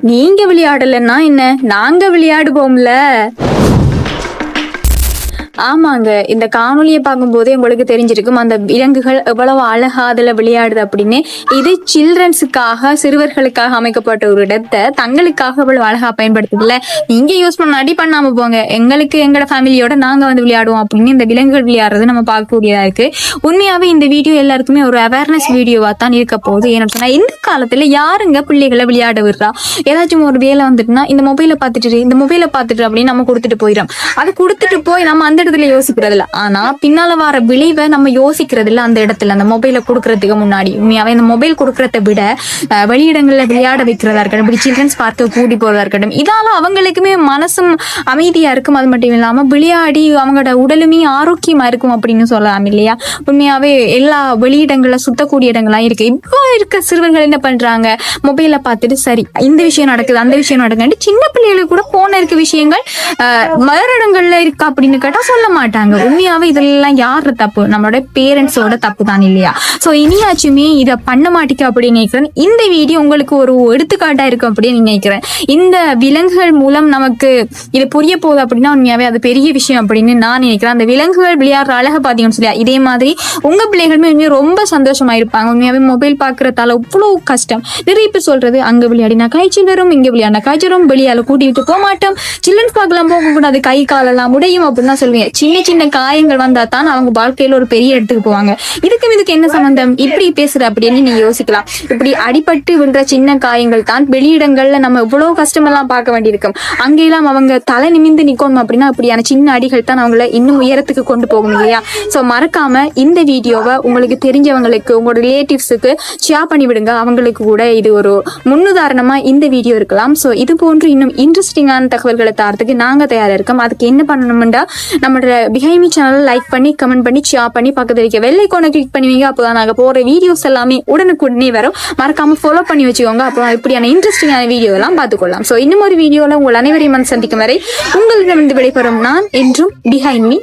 நீங்க விளையாடலன்னா என்ன, நாங்க விளையாடுவோம்ல. ஆமாங்க, இந்த காணொலியை பார்க்கும்போதே உங்களுக்கு தெரிஞ்சிருக்கும் அந்த விலங்குகள் எவ்வளவு அழகா அதுல விளையாடுது அப்படின்னு. இது சில்ட்ரன்ஸுக்காக, சிறுவர்களுக்காக அமைக்கப்பட்ட ஒரு இடத்தை தங்களுக்காக இவ்வளவு அழகா பயன்படுத்துதுல. நீங்க யூஸ் பண்ணாடி பண்ணாம போங்க, எங்களுக்கு எங்களோட ஃபேமிலியோட நாங்க வந்து விளையாடுவோம் அப்படின்னு இந்த விலங்குகள் விளையாடுறது நம்ம பார்க்கக்கூடியதா இருக்கு. உண்மையாவே இந்த வீடியோ எல்லாருக்குமே ஒரு அவேர்னஸ் வீடியோவா தான் இருக்க போகுது. ஏன்னு சொன்னா இந்த காலத்துல யாருங்க பிள்ளைகளை விளையாட விடுறா? ஏதாச்சும் ஒரு வேலை வந்துட்டுனா இந்த மொபைலை பார்த்துட்டு அப்படின்னு நம்ம கொடுத்துட்டு போயிடும். அது கொடுத்துட்டு போய் நம்ம அந்த இடத்துல யோசிக்கிறது இல்ல. ஆனா பின்னால வர விளைவை நம்ம யோசிக்கிறது இல்ல. அந்த இடத்துல அந்த மொபைலை கொடுக்கறதுக்கு முன்னாடி உண்மையாவே இந்த மொபைல் கொடுக்கறத விட வெளியிடங்கள்ல விளையாட வைக்கிறதா இருக்கட்டும், இப்படி சில்ட்ரன்ஸ் பார்க்க கூட்டி போறதா இருக்கட்டும், இதால அவங்களுக்குமே மனசும் அமைதியா இருக்கும். அது மட்டும் இல்லாம விளையாடி அவங்களோட உடலுமே ஆரோக்கியமா இருக்கும் அப்படின்னு சொல்லலாம் இல்லையா? உண்மையாவே எல்லா வெளியிடங்கள்ல சுத்தக்கூடிய இடங்கள்லாம் இருக்கு. இப்போ இருக்க சிறுவர்கள் என்ன பண்றாங்க, மொபைலை பார்த்துட்டு சரி இந்த விஷயம் நடக்குது அந்த விஷயம் நடக்குது, சின்ன பிள்ளைகளுக்கு கூட போன இருக்க விஷயங்கள் வேற இடங்கள்ல இருக்கா அப்படின்னு கேட்டா சொல்ல மாட்டாங்க. உண்மையாவே இதெல்லாம் யாரு தப்பு? நம்மளோட பேரண்ட்ஸோட தப்பு தான் இல்லையா? சோ இனியாச்சுமே இதை பண்ண மாட்டேங்க அப்படின்னு நினைக்கிறேன். இந்த வீடியோ உங்களுக்கு ஒரு எடுத்துக்காட்டா இருக்கும் அப்படின்னு நினைக்கிறேன். இந்த விலங்குகள் மூலம் நமக்கு இது புரிய போகுது அப்படின்னா உண்மையாவே அது பெரிய விஷயம் அப்படின்னு நான் நினைக்கிறேன். அந்த விலங்குகள் விளையாடுற அழகை பாத்தீங்கன்னு சொல்லியா, இதே மாதிரி உங்க பிள்ளைகளுமே ரொம்ப சந்தோஷமா இருப்பாங்க. உண்மையாவே மொபைல் பாக்குறதால இவ்வளவு கஷ்டம். நிறைய பேர் சொல்றது அங்க விளையாடினா காய்ச்சல் வரும், இங்க விளையாடினா காய்ச்சல் வரும், வெளியால கூட்டிட்டு போக மாட்டோம், சில்ட்ரன்ஸ் பார்க்கலாம் போக கூடாது, கை காலெல்லாம் உடையும் அப்படின்னு தான் சொல்லுவேன். சின்ன சின்ன காயங்கள் வந்தா தான் அவங்க வாழ்க்கையில ஒரு பெரிய இடத்துக்கு போவாங்க. இதுக்கு என்ன சம்பந்தம்? இப்படி பேசுற அப்படின்னு நீ யோசிக்கலாம். இப்படி அடிபட்டு விழுற சின்ன காயங்கள் தான் வெளியிடங்கள்ல நம்ம இவ்வளவு கஷ்டமெல்லாம் பார்க்க வேண்டியிருக்கும். அங்கெல்லாம் அவங்க தலை நிமிந்து நிக்கணும் அப்படின்னா அப்படியான சின்ன அடிகள் தான் அவங்கள இன்னும் உயரத்துக்கு கொண்டு போகும் இல்லையா? சோ மறக்காம இந்த வீடியோவை உங்களுக்கு தெரிஞ்சவங்களுக்கு, உங்களோட ரிலேட்டிவ்ஸுக்கு ஷேர் பண்ணி விடுங்க. அவங்களுக்கு கூட இது ஒரு முன்னுதாரணமா இந்த வீடியோ இருக்கலாம். சோ இது போன்று இன்னும் இன்ட்ரெஸ்டிங்கான தகவல்களை தரத்துக்கு நாங்க தயாரா இருக்கோம். அதுக்கு என்ன பண்ணணும்டா, நம்மளோட பிஹைண்ட் மீ சேனல் லைக் பண்ணி, கமெண்ட் பண்ணி, ஷேர் பண்ணி, பக்கத்துல இருக்க வெள்ளை ஐகானை கிளிக் பண்ணுவீங்க. அப்போதான் நாங்க போற வீடியோஸ் எல்லாமே உடனுக்குடனே வரும். மறக்காம ஃபாலோ பண்ணி வச்சுக்கோங்க. அப்போ இப்படியான இன்ட்ரெஸ்டிங்கான வீடியோ எல்லாம் பார்த்துக்கொள்ளலாம். சோ இன்னும் ஒரு வீடியோல உங்கள் அனைவரையும் சந்திக்கும் வரை உங்களிடமிருந்து விடைபெறும் நான் என்றும் பிஹைண்ட் மீ.